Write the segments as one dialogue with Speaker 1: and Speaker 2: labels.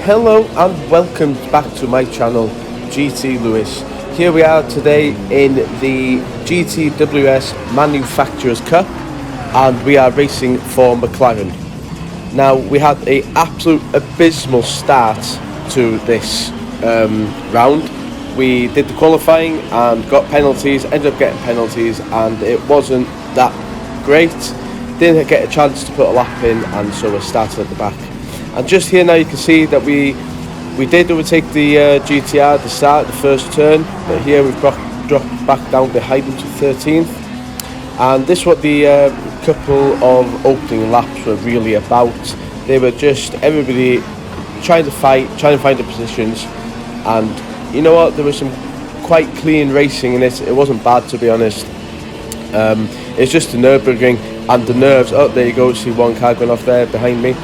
Speaker 1: Hello and welcome back to my channel, GT Lewis. Here we are today in the GTWS Manufacturers Cup and we are racing for McLaren. Now we had an absolute abysmal start to this round. We did the qualifying and got penalties, ended up getting penalties, and it wasn't that great. Didn't get a chance to put a lap in, and so we started at the back. And just here now you can see that we did overtake the GTR at the start, the first turn, but here we've dropped back down behind them to 13th. And this is what the couple of opening laps were really about. They were just everybody trying to fight, trying to find the positions, and you know what, there was some quite clean racing in it. It wasn't bad, to be honest. It's just the Nurburgring and the nerves. Oh, there you go, see one car going off there behind me.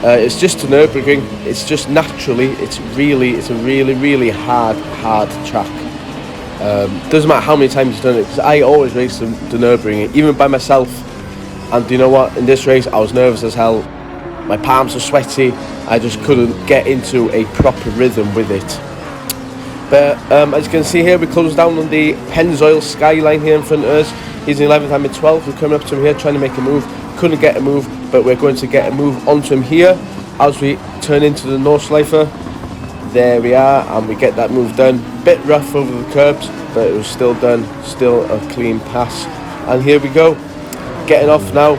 Speaker 1: It's just the Nurburgring. It's just naturally, it's a really hard track. Doesn't matter how many times you've done it, because I always race the Nurburgring, even by myself. And you know what, in this race I was nervous as hell. My palms were sweaty. I just couldn't get into a proper rhythm with it. But as you can see here, we closed down on the Pennzoil skyline here in front of us. He's in 11th, I'm in 12th. We're coming up to him here trying to make a move. Couldn't get a move, but we're going to get a move onto him here as we turn into the Nordschleife. There we are, and we get that move done. Bit rough over the curbs, but it was still done. Still a clean pass. And here we go, getting off now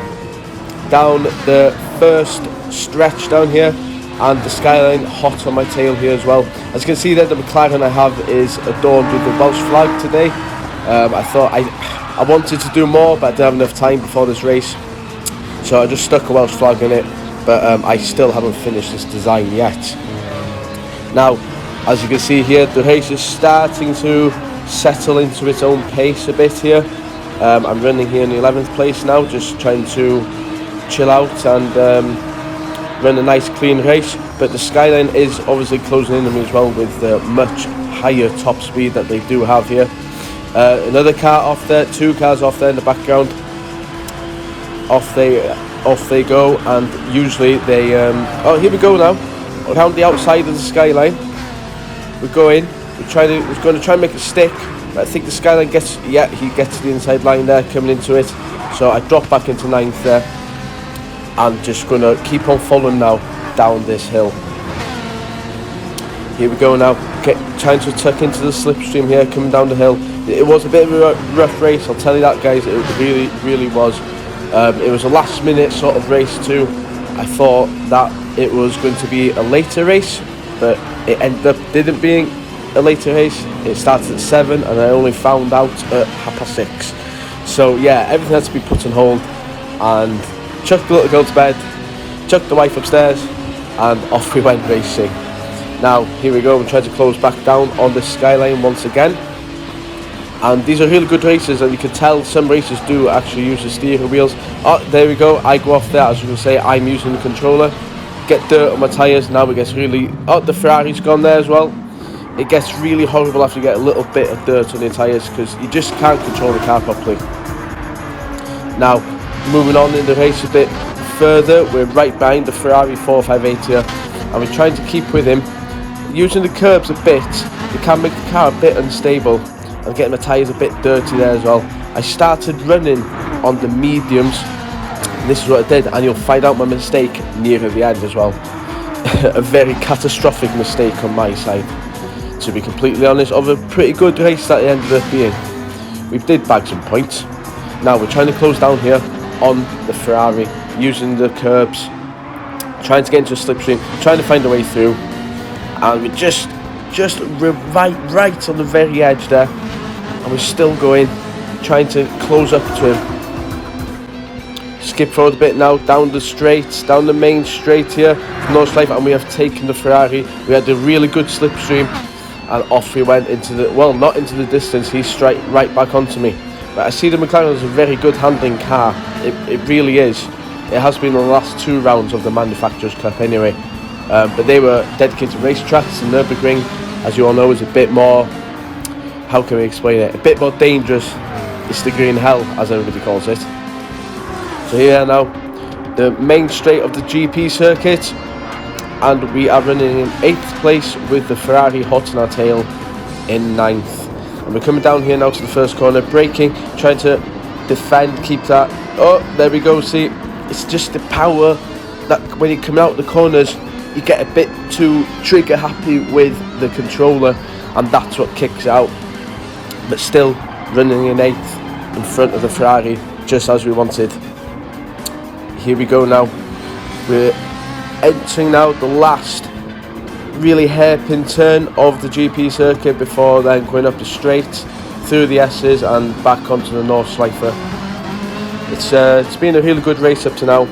Speaker 1: down the first stretch down here, and the skyline hot on my tail here as well. As you can see there, the McLaren I have is adorned with the Welsh flag today. I thought I wanted to do more, but I didn't have enough time before this race, so I just stuck a Welsh flag in it. But I still haven't finished this design yet. Now, as you can see here, the race is starting to settle into its own pace a bit here. I'm running here in the 11th place now, just trying to chill out and run a nice clean race. But the skyline is obviously closing in on me as well, with the much higher top speed that they do have here. Another car off there, two cars off there in the background. Off they go, and usually they oh, here we go now, around the outside of the skyline. We're going to try and make it stick, but I think the skyline gets, yeah, he gets to the inside line there, coming into it. So I drop back into 9th there, and just going to keep on following now down this hill. Here we go now, trying to tuck into the slipstream here, coming down the hill. It was a bit of a rough race, I'll tell you that, guys. It really was. It was a last minute sort of race too. I thought that it was going to be a later race, but it ended up didn't being a later race. It started at 7 and I only found out at 6:30. So yeah, everything had to be put on hold, and chucked the little girl to bed, chucked the wife upstairs, and off we went racing. Now here we go, and try to close back down on the skyline once again. And these are really good races, and you can tell some races do actually use the steering wheels. Oh, there we go, I go off there, as you can say, I'm using the controller. Get dirt on my tyres, now it gets really, oh, the Ferrari's gone there as well. It gets really horrible after you get a little bit of dirt on your tyres, because you just can't control the car properly. Now, moving on in the race a bit further, we're right behind the Ferrari 458 here, and we're trying to keep with him. Using the curbs a bit, you can make the car a bit unstable. I'm getting my tyres a bit dirty there as well. I started running on the mediums, and this is what I did, and you'll find out my mistake nearer the end as well. A very catastrophic mistake on my side, to be completely honest, of a pretty good race that it ended up being. We did bag some points. Now we're trying to close down here on the Ferrari, using the curbs, trying to get into a slipstream, trying to find a way through, and we're just right on the very edge there, and we're still going, trying to close up to him. Skip forward a bit now, down the straight, down the main straight here, Nordschleife, and we have taken the Ferrari. We had a really good slipstream, and off we went into the, well, not into the distance, he's straight right back onto me. But I see the McLaren is a very good handling car, it really is. It has been the last 2 rounds of the Manufacturers Cup anyway. But they were dedicated racetracks, and Nurburgring, as you all know, is a bit more, how can we explain it, a bit more dangerous. It's the green hell, as everybody calls it. So here now, the main straight of the GP circuit, and we are running in 8th place with the Ferrari hot on our tail in 9th. And we're coming down here now to the first corner, braking, trying to defend, keep that. Oh, there we go. See, it's just the power that when you come out the corners, you get a bit too trigger happy with the controller, and that's what kicks out. But still running in 8th in front of the Ferrari, just as we wanted. Here we go now. We're entering now the last really hairpin turn of the GP circuit before then going up the straight through the S's and back onto the North Schleifer. It's been a really good race up to now.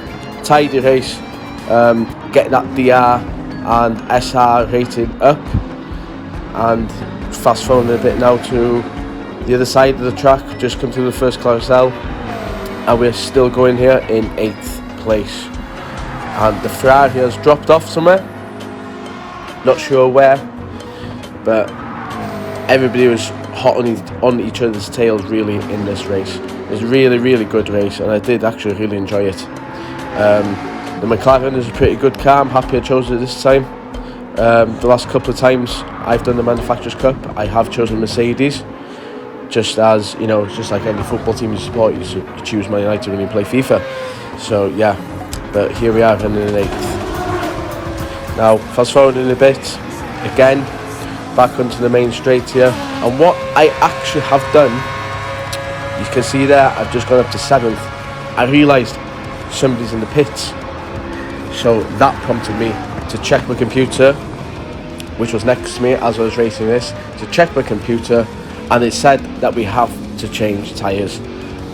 Speaker 1: Tidy race, getting that DR and SR rating up, and fast forwarding a bit now to the other side of the track, just come through the first carousel, and we're still going here in 8th place. And the Ferrari has dropped off somewhere, not sure where, but everybody was hot on each other's tails really in this race. It was a really good race, and I did actually really enjoy it. The McLaren is a pretty good car. I'm happy I chose it this time. The last couple of times I've done the Manufacturers Cup, I have chosen Mercedes, just as, you know, it's just like any football team you support, you choose Man United when you play FIFA. So yeah, but here we are running in 8th. Now fast forwarding a bit, again back onto the main straight here, and what I actually have done, you can see there, I've just gone up to 7th. I realised somebody's in the pits, so that prompted me to check my computer, which was next to me as I was racing this, to check my computer, and it said that we have to change tyres.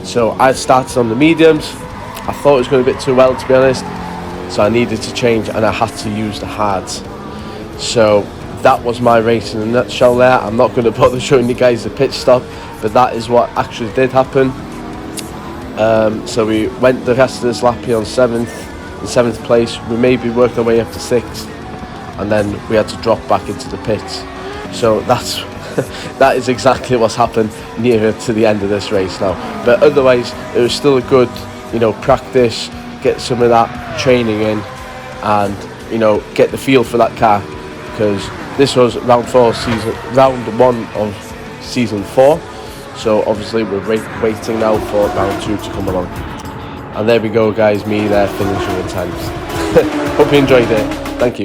Speaker 1: So I started on the mediums. I thought it was going a bit too well, to be honest, so I needed to change, and I had to use the hards. So that was my race in a nutshell there. I'm not going to bother showing you guys the pit stop, but that is what actually did happen. So we went the rest of this lap here on 7th place. We maybe worked our way up to 6th, and then we had to drop back into the pits. So that is exactly what's happened nearer to the end of this race now. But otherwise, it was still a good, you know, practice, get some of that training in, and, you know, get the feel for that car, because this was round 1 of season 4. So obviously we're waiting now for round 2 to come along. And there we go, guys, me there finishing in 10th. Hope you enjoyed it. Thank you.